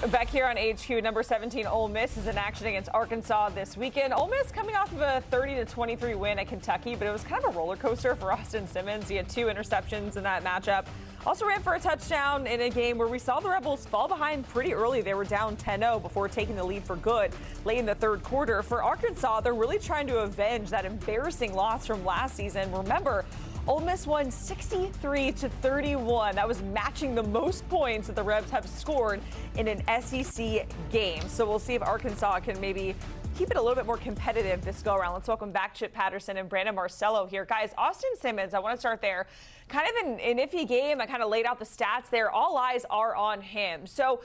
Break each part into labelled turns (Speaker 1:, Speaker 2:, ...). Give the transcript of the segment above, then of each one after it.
Speaker 1: Back here on HQ, number 17 Ole Miss is in action against Arkansas this weekend. Ole Miss coming off of a 30-23 win at Kentucky, but it was kind of a roller coaster for Austin Simmons. He had 2 interceptions in that matchup. Also ran for a touchdown in a game where we saw the Rebels fall behind pretty early. They were down 10-0 before taking the lead for good late in the third quarter. For Arkansas, they're really trying to avenge that embarrassing loss from last season. Remember, Ole Miss won 63-31. That was matching the most points that the Rebs have scored in an SEC game. So we'll see if Arkansas can maybe keep it a little bit more competitive this go around. Let's welcome back Chip Patterson and Brandon Marcello here. Guys, Austin Simmons, I want to start there. Kind of an iffy game. I kind of laid out the stats there. All eyes are on him. So,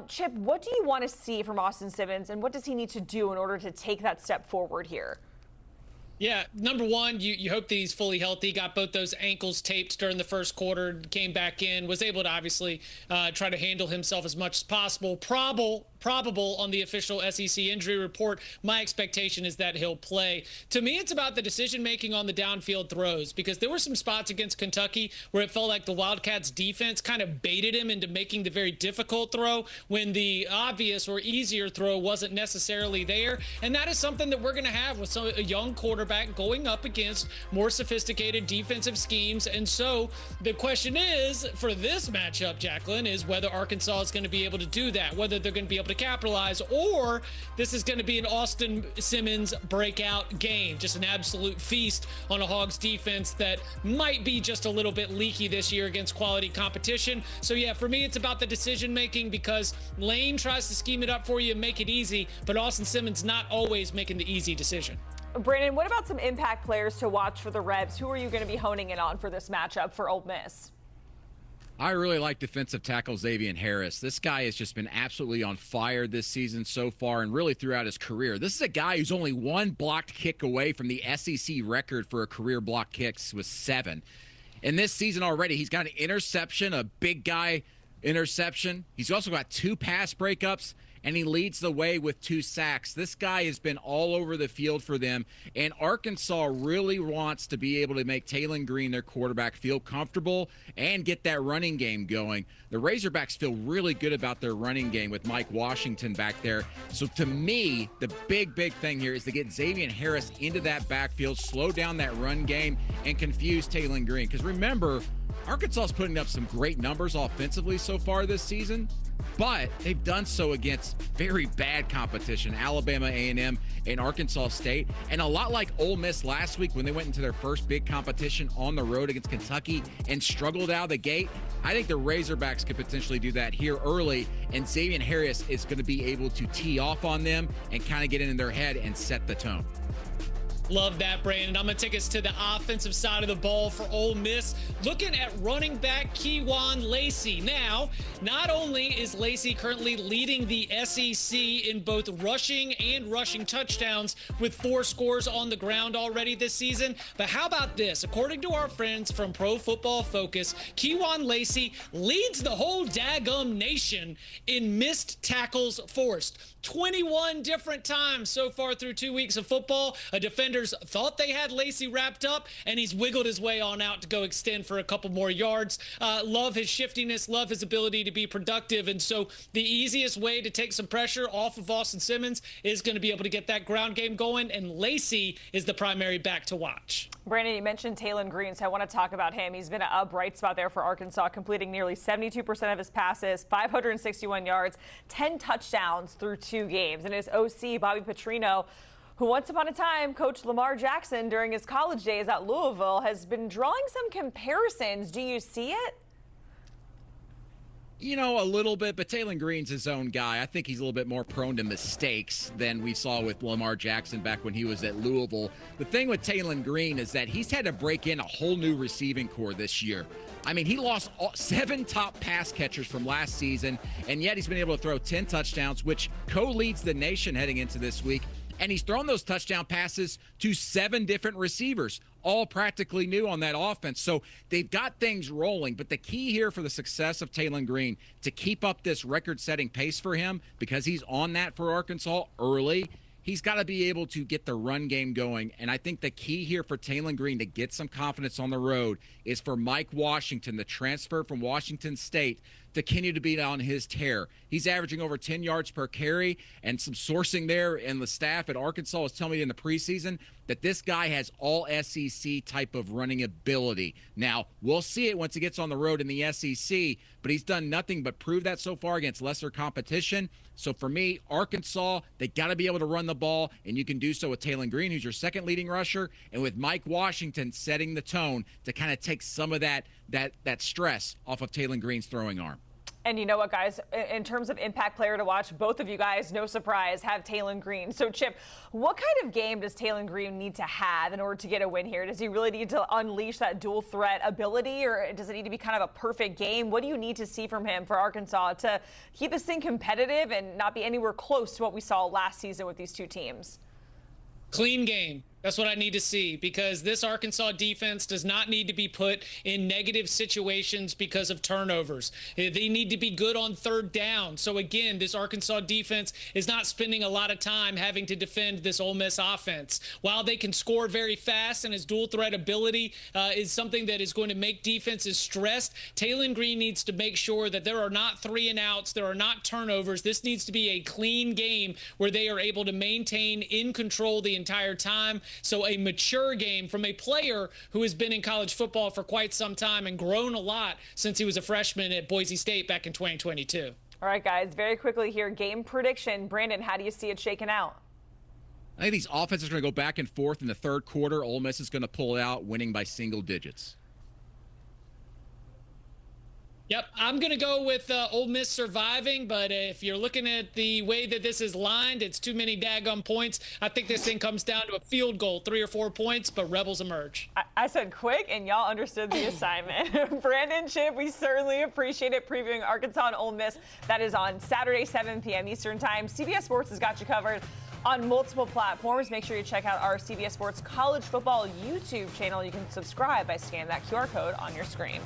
Speaker 1: Chip, what do you want to see from Austin Simmons, and what does he need to do in order to take that step forward here?
Speaker 2: Yeah, number one, you hope that he's fully healthy. Got both those ankles taped during the first quarter, came back in, was able to obviously try to handle himself as much as possible. Probable on the official SEC injury report. My expectation is that he'll play. To me, it's about the decision-making on the downfield throws, because there were some spots against Kentucky where it felt like the Wildcats defense kind of baited him into making the very difficult throw when the obvious or easier throw wasn't necessarily there. And that is something that we're going to have with a young quarterback going up against more sophisticated defensive schemes. And so the question is, for this matchup, Jacqueline, is whether Arkansas is going to be able to do that, whether they're going to be able to capitalize, or this is going to be an Austin Simmons breakout game, just an absolute feast on a Hogs defense that might be just a little bit leaky this year against quality competition. So yeah, for me, it's about the decision making, because Lane tries to scheme it up for you and make it easy, but Austin Simmons not always making the easy decision.
Speaker 1: Brandon, what about some impact players to watch for the Rebs? Who are you going to be honing in on for this matchup for Ole Miss?
Speaker 3: I really like defensive tackle Xavier Harris. This guy has just been absolutely on fire this season so far, and really throughout his career. This is a guy who's only one blocked kick away from the SEC record for a career block kicks with 7. And this season already, he's got an interception, a big guy interception. He's also got 2 pass breakups, and he leads the way with 2 sacks. This guy has been all over the field for them, and Arkansas really wants to be able to make Taylon Green, their quarterback, feel comfortable and get that running game going. The Razorbacks feel really good about their running game with Mike Washington back there. So to me, the big thing here is to get Xavier Harris into that backfield, slow down that run game, and confuse Taylon Green. Because remember, Arkansas is putting up some great numbers offensively so far this season, but they've done so against very bad competition, Alabama A&M and Arkansas State. And a lot like Ole Miss last week when they went into their first big competition on the road against Kentucky and struggled out of the gate, I think the Razorbacks could potentially do that here early, and Xavier Harris is going to be able to tee off on them and kind of get in their head and set the tone.
Speaker 2: Love that, Brandon. I'm going to take us to the offensive side of the ball for Ole Miss. Looking at running back Kewan Lacey. Now, not only is Lacey currently leading the SEC in both rushing and rushing touchdowns with 4 scores on the ground already this season, but how about this? According to our friends from Pro Football Focus, Kewan Lacey leads the whole daggum nation in missed tackles forced. 21 different times so far through 2 weeks of football. A defenders thought they had Lacey wrapped up, and he's wiggled his way on out to go extend for a couple more yards. Love his shiftiness, love his ability to be productive, and so the easiest way to take some pressure off of Austin Simmons is going to be able to get that ground game going, and Lacey is the primary back to watch.
Speaker 1: Brandon, you mentioned Taylon Green, so I want to talk about him. He's been a bright spot there for Arkansas, completing nearly 72% of his passes, 561 yards, 10 touchdowns through 2 games. And his OC, Bobby Petrino, who once upon a time coached Lamar Jackson during his college days at Louisville, has been drawing some comparisons. Do you see it?
Speaker 3: You know, a little bit, but Taylon Green's his own guy. I think he's a little bit more prone to mistakes than we saw with Lamar Jackson back when he was at Louisville. The thing with Taylon Green is that he's had to break in a whole new receiving corps this year. I mean, he lost 7 top pass catchers from last season, and yet he's been able to throw 10 touchdowns, which co-leads the nation heading into this week. And he's thrown those touchdown passes to 7 different receivers, all practically new on that offense. So they've got things rolling. But the key here for the success of Taylon Green, to keep up this record-setting pace for him, because he's on that for Arkansas early, he's got to be able to get the run game going. And I think the key here for Taylon Green to get some confidence on the road is for Mike Washington, the transfer from Washington State, to continue to be on his tear. He's averaging over 10 yards per carry, and some sourcing there and the staff at Arkansas was telling me in the preseason that this guy has all SEC type of running ability. Now, we'll see it once he gets on the road in the SEC, but he's done nothing but prove that so far against lesser competition. So for me, Arkansas, they got to be able to run the ball, and you can do so with Taylon Green, who's your second leading rusher, and with Mike Washington setting the tone to kind of take some of that stress off of Taylon Green's throwing arm.
Speaker 1: And you know what, guys, in terms of impact player to watch, both of you guys, no surprise, have Taylon Green. So, Chip, what kind of game does Taylon Green need to have in order to get a win here? Does he really need to unleash that dual threat ability, or does it need to be kind of a perfect game? What do you need to see from him for Arkansas to keep this thing competitive and not be anywhere close to what we saw last season with these two teams?
Speaker 2: Clean game. That's what I need to see, because this Arkansas defense does not need to be put in negative situations because of turnovers. They need to be good on third down. So, again, this Arkansas defense is not spending a lot of time having to defend this Ole Miss offense. While they can score very fast and his dual threat ability is something that is going to make defenses stressed, Taylon Green needs to make sure that there are not 3 and outs, there are not turnovers. This needs to be a clean game where they are able to maintain in control the entire time. So a mature game from a player who has been in college football for quite some time and grown a lot since he was a freshman at Boise State back in 2022.
Speaker 1: All right, guys, very quickly here, game prediction. Brandon, how do you see it shaking out?
Speaker 3: I think these offenses are going to go back and forth in the third quarter. Ole Miss is going to pull it out, winning by single digits.
Speaker 2: Yep, I'm going to go with Ole Miss surviving, but if you're looking at the way that this is lined, it's too many daggum points. I think this thing comes down to a field goal, 3 or 4 points, but Rebels emerge.
Speaker 1: I said quick, and y'all understood the assignment. Brandon, Chip, we certainly appreciate it, previewing Arkansas and Ole Miss. That is on Saturday, 7 p.m. Eastern Time. CBS Sports has got you covered on multiple platforms. Make sure you check out our CBS Sports College Football YouTube channel. You can subscribe by scanning that QR code on your screen.